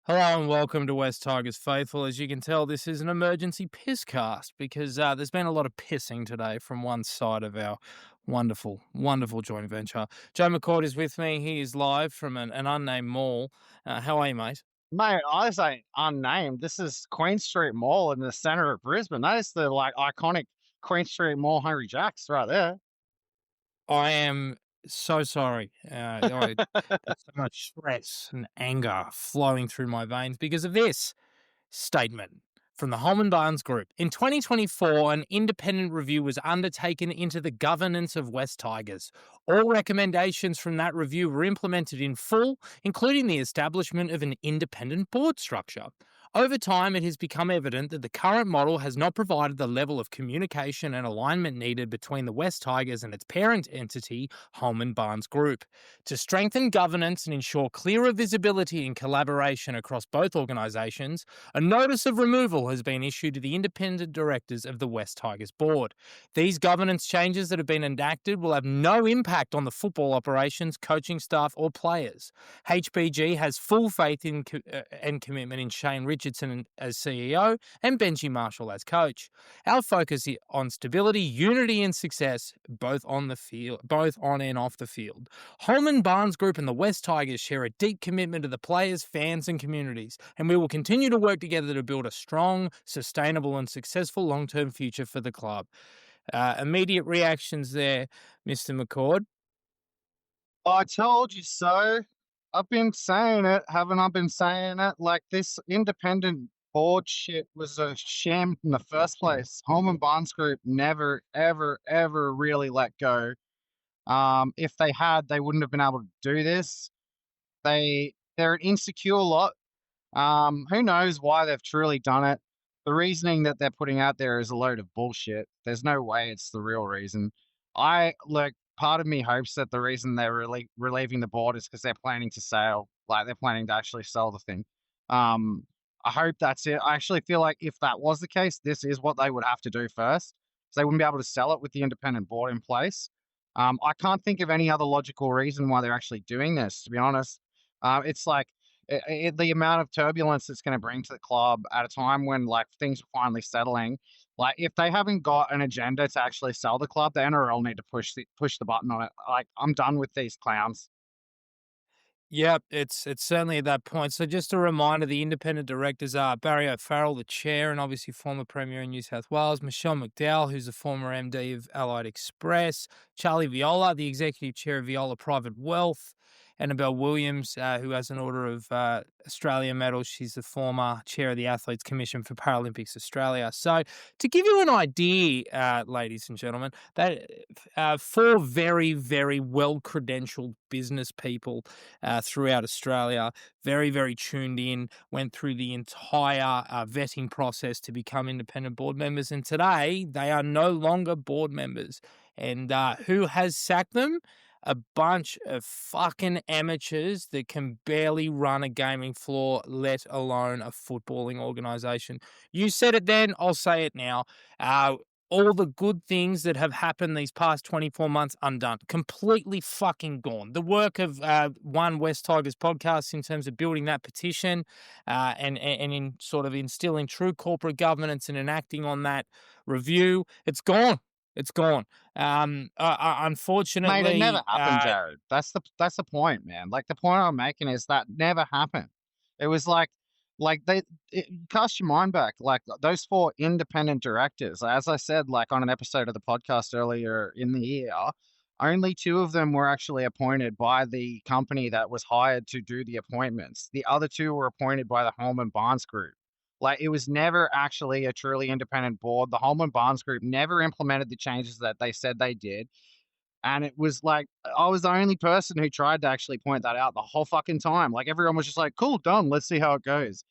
Hello and welcome to West Tigers Faithful. As you can tell, this is an emergency pisscast because there's been a lot of pissing today from one side of our wonderful joint venture. Joe McCord is with me. He is live from an unnamed mall. How are you, mate? Mate, I say unnamed. This is Queen Street Mall in the center of Brisbane. That is the iconic Queen Street Mall Hungry Jacks right there. I am so sorry. There's so much stress and anger flowing through my veins because of this statement from the Holman Barnes Group. In 2024, an independent review was undertaken into the governance of West Tigers. All recommendations from that review were implemented in full, including the establishment of an independent board structure. Over time, it has become evident that the current model has not provided the level of communication and alignment needed between the West Tigers and its parent entity, Holman Barnes Group. To strengthen governance and ensure clearer visibility and collaboration across both organisations, a notice of removal has been issued to the independent directors of the West Tigers board. These governance changes that have been enacted will have no impact on the football operations, coaching staff, or players. HBG has full faith in and commitment in Shane Richardson as CEO and Benji Marshall as coach. Our focus is on stability, unity, and success, both on and off the field. Holman Barnes Group and the West Tigers share a deep commitment to the players, fans, and communities, and we will continue to work together to build a strong, sustainable, and successful long-term future for the club. Immediate reactions there, Mr. McCord. I told you so. I've been saying it, haven't I been saying it? Like this independent board shit was a sham in the first place. Holman Barnes Group never, ever, ever really let go. If they had, they wouldn't have been able to do this. They're an insecure lot. Who knows why they've truly done it? The reasoning that they're putting out there is a load of bullshit. There's no way it's the real reason. Part of me hopes that the reason they're really relieving the board is because they're planning to sell, like they're planning to actually sell the thing. I hope that's it. I actually feel like if that was the case, this is what they would have to do first. So they wouldn't be able to sell it with the independent board in place. I can't think of any other logical reason why they're actually doing this, to be honest. It's like the amount of turbulence it's going to bring to the club at a time when like things are finally settling. Like if they haven't got an agenda to actually sell the club, the NRL need to push the button on it. Like I'm done with these clowns. Yep, it's certainly at that point. So just a reminder, the independent directors are Barry O'Farrell, the chair, and obviously former Premier in New South Wales, Michelle McDowell, who's the former MD of Allied Express, Charlie Viola, the executive chair of Viola Private Wealth, Annabelle Williams, who has an Order of Australia medal. She's the former chair of the Athletes Commission for Paralympics Australia. So to give you an idea, ladies and gentlemen, that four very, very well-credentialed business people throughout Australia, very, very tuned in, went through the entire vetting process to become independent board members. And today they are no longer board members. And who has sacked them? A bunch of fucking amateurs that can barely run a gaming floor, let alone a footballing organisation. You said it then, I'll say it now. All the good things that have happened these past 24 months undone, completely fucking gone. The work of One West Tigers podcast in terms of building that petition and in sort of instilling true corporate governance and enacting on that review, it's gone. It's gone. Mate, it never Unfortunately, happened, Jared. That's the point, man. Like the point I'm making is that never happened. It was cast your mind back, like those four independent directors. As I said, like on an episode of the podcast earlier in the year, only two of them were actually appointed by the company that was hired to do the appointments. The other two were appointed by the Holman Barnes Group. Like it was never actually a truly independent board. The Holman Barnes Group never implemented the changes that they said they did. And it was like, I was the only person who tried to actually point that out the whole fucking time. Like everyone was just like, cool, done. Let's see how it goes.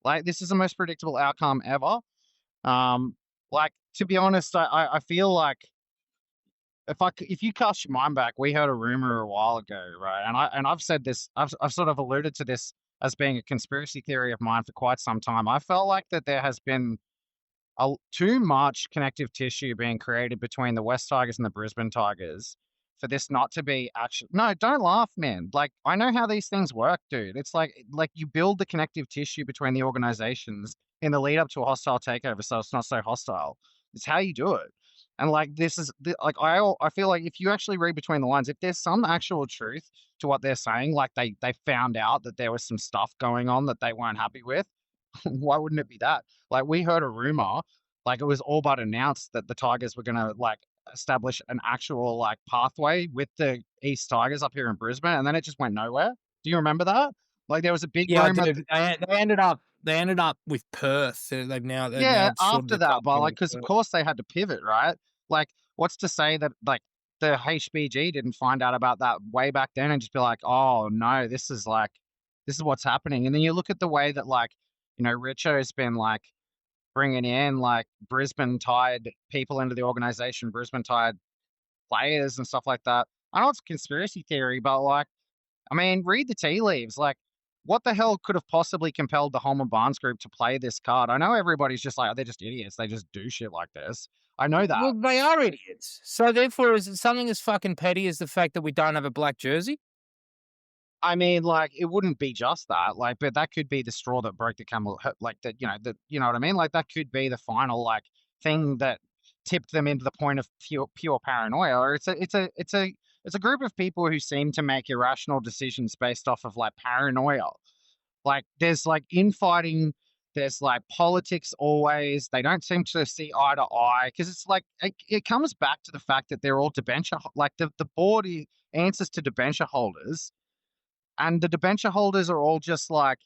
Like this is the most predictable outcome ever. Like to be honest, I feel like if you cast your mind back, we heard a rumor a while ago, right? And I've said this, I've sort of alluded to this as being a conspiracy theory of mine for quite some time. I felt like that there has been too much connective tissue being created between the West Tigers and the Brisbane Tigers for this not to be actually. No, don't laugh, man. Like, I know how these things work, dude. It's like you build the connective tissue between the organizations in the lead up to a hostile takeover, so it's not so hostile. It's how you do it. And like this is like I feel like if you actually read between the lines, if there's some actual truth to what they're saying, like they found out that there was some stuff going on that they weren't happy with, why wouldn't it be that? Like we heard a rumor, like it was all but announced that the Tigers were gonna like establish an actual like pathway with the East Tigers up here in Brisbane, and then it just went nowhere. Do you remember that? Like there was a big Yeah, I rumor. do. They ended up with Perth. They've Yeah, now sorted after the that, club but out like, with because of Perth. course they had to pivot, right? Like, what's to say that like the HBG didn't find out about that way back then and just be like, oh no, this is what's happening. And then you look at the way that like, Richo's been like bringing in like Brisbane tied people into the organization, Brisbane tied players and stuff like that. I know it's a conspiracy theory, but like, I mean, read the tea leaves. Like, what the hell could have possibly compelled the Holman Barnes group to play this card? I know everybody's just like, oh, they're just idiots. They just do shit like this. I know that. Well, they are idiots. So therefore, is it something as fucking petty as the fact that we don't have a black jersey? I mean, like, it wouldn't be just that, like, but that could be the straw that broke the camel, like that, you know what I mean? Like, that could be the final, like, thing that tipped them into the point of pure paranoia. Or it's a group of people who seem to make irrational decisions based off of like paranoia. Like, there's like infighting, there's like politics always. They don't seem to see eye to eye because it's like it comes back to the fact that they're all debenture, like the board answers to debenture holders, and the debenture holders are all just like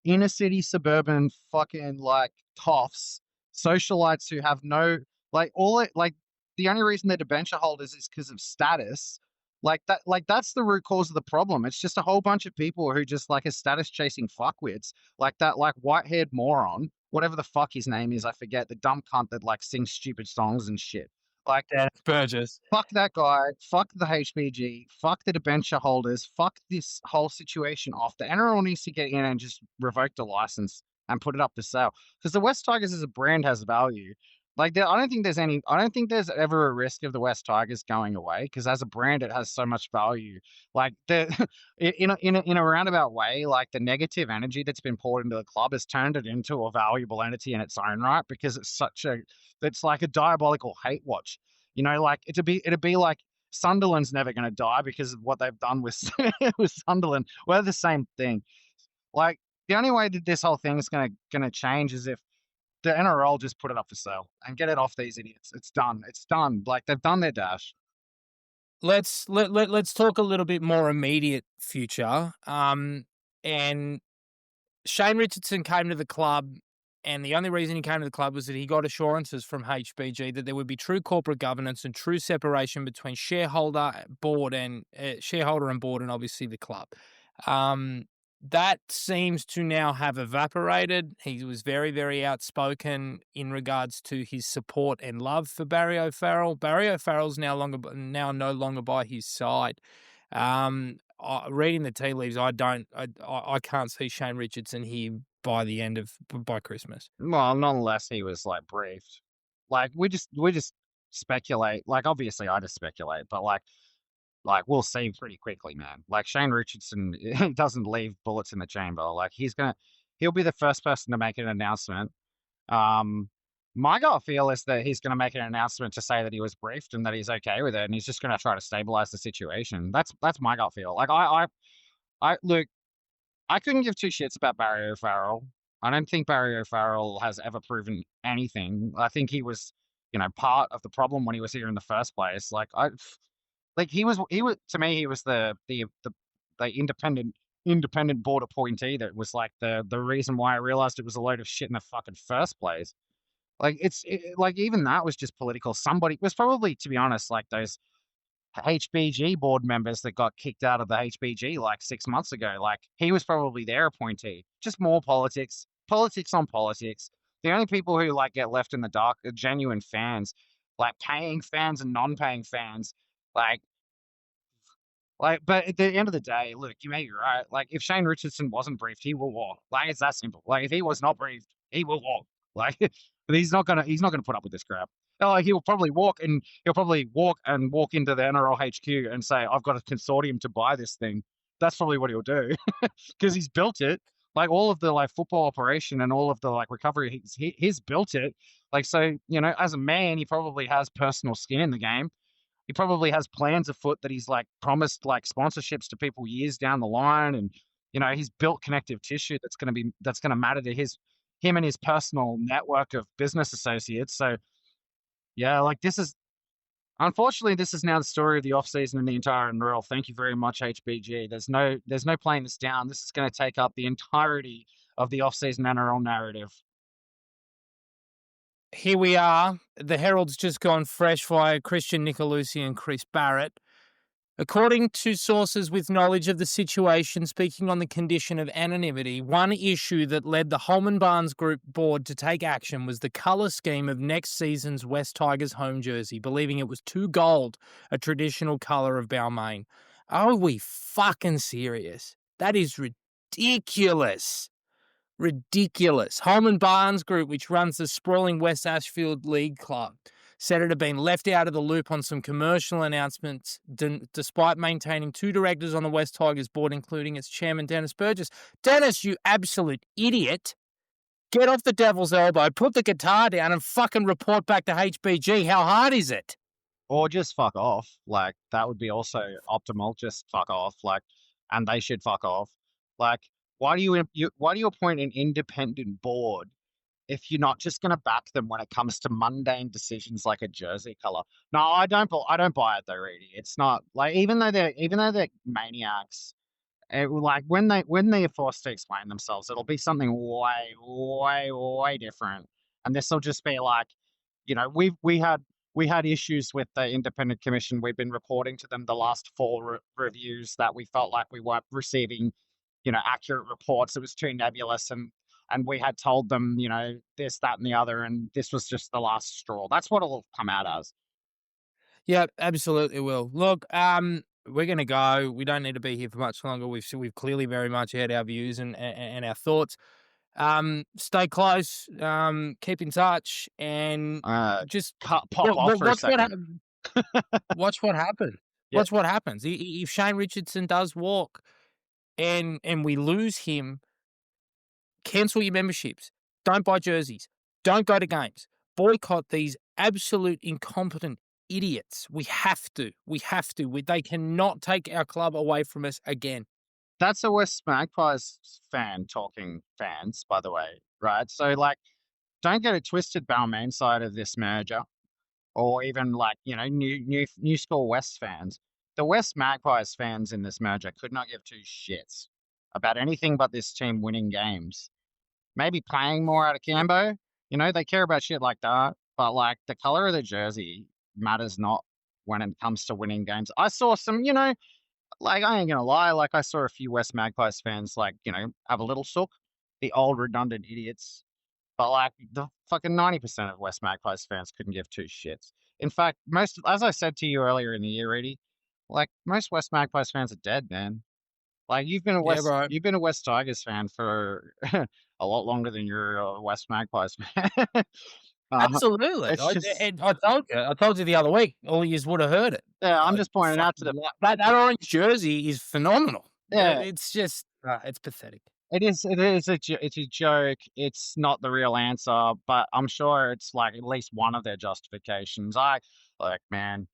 inner city suburban fucking like toffs, socialites who have no like all it like the only reason they're debenture holders is because of status. Like that's the root cause of the problem. It's just a whole bunch of people who just like are status chasing fuckwits, like that like white haired moron, whatever the fuck his name is, I forget, the dumb cunt that like sings stupid songs and shit. Like Dennis Burgess. fuck that guy, fuck the HBG, fuck the debenture holders, fuck this whole situation off. The NRL needs to get in and just revoke the license and put it up for sale. Because the West Tigers as a brand has value. Like, I don't think there's ever a risk of the West Tigers going away because as a brand, it has so much value. Like, in a roundabout way, like the negative energy that's been poured into the club has turned it into a valuable entity in its own right because it's like a diabolical hate watch. Like it'd be like Sunderland's never going to die because of what they've done with with Sunderland. We're the same thing. Like the only way that this whole thing is gonna change is if the NRL just put it up for sale and get it off these idiots. It's done. It's done. Like they've done their dash. Let's talk a little bit more immediate future. And Shane Richardson came to the club, and the only reason he came to the club was that he got assurances from HBG that there would be true corporate governance and true separation between board, and obviously the club. That seems to now have evaporated. He was very, very outspoken in regards to his support and love for Barry O'Farrell. Barry O'Farrell's now no longer by his side. Reading the tea leaves, I can't see Shane Richardson here by Christmas. Well, not unless he was like briefed. Like we just speculate. Like obviously I just speculate, but like we'll see pretty quickly, man. Like Shane Richardson he doesn't leave bullets in the chamber. Like he'll be the first person to make an announcement. My gut feel is that he's gonna make an announcement to say that he was briefed and that he's okay with it and he's just gonna try to stabilize the situation. That's my gut feel. Like I look, I couldn't give two shits about Barry O'Farrell. I don't think Barry O'Farrell has ever proven anything. I think he was, part of the problem when he was here in the first place. Like he was to me he was the independent board appointee that was like the reason why I realized it was a load of shit in the fucking first place. Like like even that was just political. Somebody it was probably, to be honest, like those HBG board members that got kicked out of the HBG like 6 months ago. Like he was probably their appointee. Just more politics on politics. The only people who like get left in the dark are genuine fans, like paying fans and non-paying fans. Like, but at the end of the day, look, you may be right. Like, if Shane Richardson wasn't briefed, he will walk. Like, it's that simple. Like, if he was not briefed, he will walk. Like, But he's not gonna put up with this crap. Like he'll probably walk into the NRL HQ and say, "I've got a consortium to buy this thing." That's probably what he'll do because he's built it. Like all of the like football operation and all of the like recovery, he's built it. Like so, as a man, he probably has personal skin in the game. He probably has plans afoot that he's like promised like sponsorships to people years down the line, and he's built connective tissue that's gonna matter to him and his personal network of business associates. So yeah, like this is now the story of the off season and the entire NRL. Thank you very much, HBG. There's no playing this down. This is going to take up the entirety of the off season NRL narrative. Here we are. The Herald's just gone fresh via Christian Nicolucci and Chris Barrett. According to sources with knowledge of the situation speaking on the condition of anonymity, one issue that led the Holman Barnes Group board to take action was the colour scheme of next season's West Tigers home jersey, believing it was too gold, a traditional colour of Balmain. Are we fucking serious? That is ridiculous. Ridiculous. Holman Barnes Group, which runs the sprawling West Ashfield League Club, said it had been left out of the loop on some commercial announcements, despite maintaining two directors on the West Tigers board, including its chairman, Dennis Burgess. Dennis, you absolute idiot. Get off the devil's elbow, put the guitar down, and fucking report back to HBG. How hard is it? Or just fuck off. Like that would be also optimal. Just fuck off. Like, and they should fuck off. Like, why do you appoint an independent board if you're not just going to back them when it comes to mundane decisions like a jersey color? No, I don't buy it though, Reedy. It's not like even though they're maniacs, like when they are forced to explain themselves, it'll be something way, way, way different. And this will just be like, we had issues with the independent commission. We've been reporting to them the last four reviews that we felt like we weren't receiving, accurate reports. It was too nebulous, and we had told them, this, that, and the other, and this was just the last straw. That's what it'll come out as. Yeah, absolutely will. Look, we're going to go. We don't need to be here for much longer. We've clearly very much had our views and our thoughts. Stay close. Keep in touch, and just pop off for a second. Watch what happens. Yeah. Watch what happens. If Shane Richardson does walk, and we lose him, cancel your memberships. Don't buy jerseys. Don't go to games. Boycott these absolute incompetent idiots. We have to. They cannot take our club away from us again. That's a West Magpies fan talking fans, by the way, right? So, like, don't get it twisted, Balmain side of this merger, or even like new school West fans. The West Magpies fans in this merger could not give two shits about anything but this team winning games. Maybe playing more out of Cambo. They care about shit like that. But like the color of the jersey matters not when it comes to winning games. I saw some, like I ain't gonna lie, like I saw a few West Magpies fans like, have a little sook. The old redundant idiots. But like the fucking 90% of West Magpies fans couldn't give two shits. In fact, as I said to you earlier in the year, Edie, like most West Magpies fans are dead, man. Like you've been a West Tigers fan for a lot longer than you're a West Magpies fan. Absolutely. I told you the other week. All you would have heard it. Yeah, I'm just pointing out to them that orange jersey is phenomenal. Yeah, it's just it's pathetic. It's a joke. It's not the real answer, but I'm sure it's like at least one of their justifications. Man,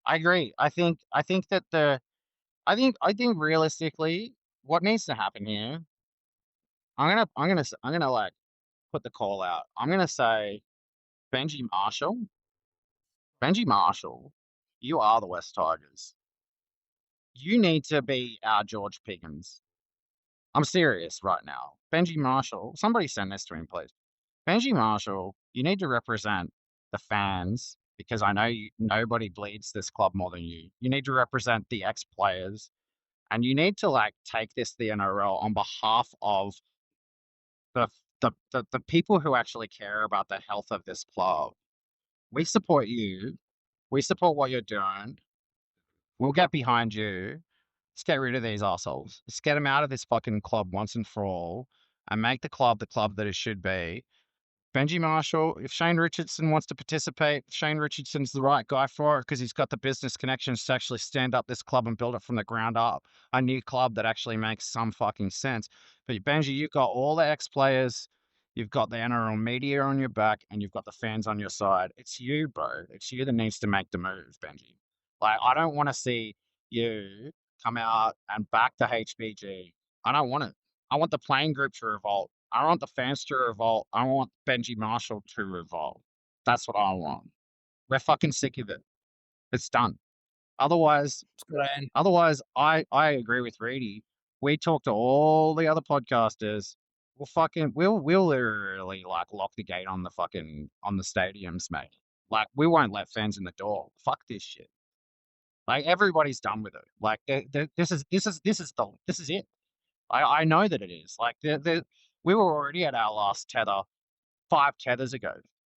I agree. I think realistically, what needs to happen here, I'm gonna like put the call out. I'm gonna say Benji Marshall, you are the West Tigers. You need to be our George Piggins. I'm serious right now. Benji Marshall, somebody send this to him, please. Benji Marshall, you need to represent the fans because I know nobody bleeds this club more than you. You need to represent the ex-players, and you need to like take this to the NRL on behalf of the people who actually care about the health of this club. We support you. We support what you're doing. We'll get behind you. Let's get rid of these assholes. Let's get them out of this fucking club once and for all and make the club that it should be. Benji Marshall, if Shane Richardson wants to participate, Shane Richardson's the right guy for it because he's got the business connections to actually stand up this club and build it from the ground up. A new club that actually makes some fucking sense. But Benji, you've got all the ex-players, you've got the NRL media on your back, and you've got the fans on your side. It's you, bro. It's you that needs to make the move, Benji. Like, I don't want to see you come out and back the HBG. I don't want it. I want the playing group to revolt. I want the fans to revolt. I want Benji Marshall to revolt. That's what I want. We're fucking sick of it. It's done. Otherwise, And I agree with Reedy. We talk to all the other podcasters. We'll literally like lock the gate on the stadiums, mate. Like we won't let fans in the door. Fuck this shit. Like everybody's done with it. Like this is it. I know that it is. Like we were already at our last tether 5 tethers ago.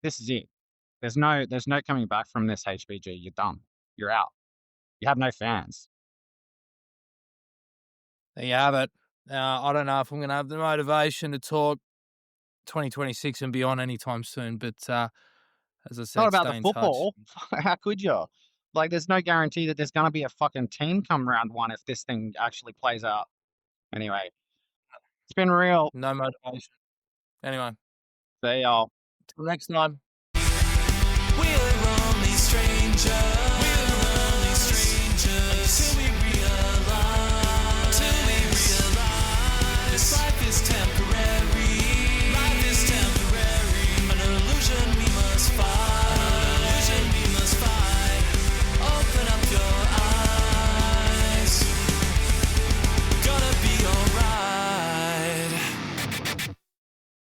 This is it. There's no coming back from this HBG. You're done. You're out. You have no fans. there you have it. I don't know if I'm going to have the motivation to talk 2026 and beyond anytime soon, but as I It's not said, about the stay in touch. football. How could you? Like, there's no guarantee that there's going to be a fucking team come round one if this thing actually plays out. Anyway, it's been real. No motivation. Anyway, See y'all. till next time. We're only strangers.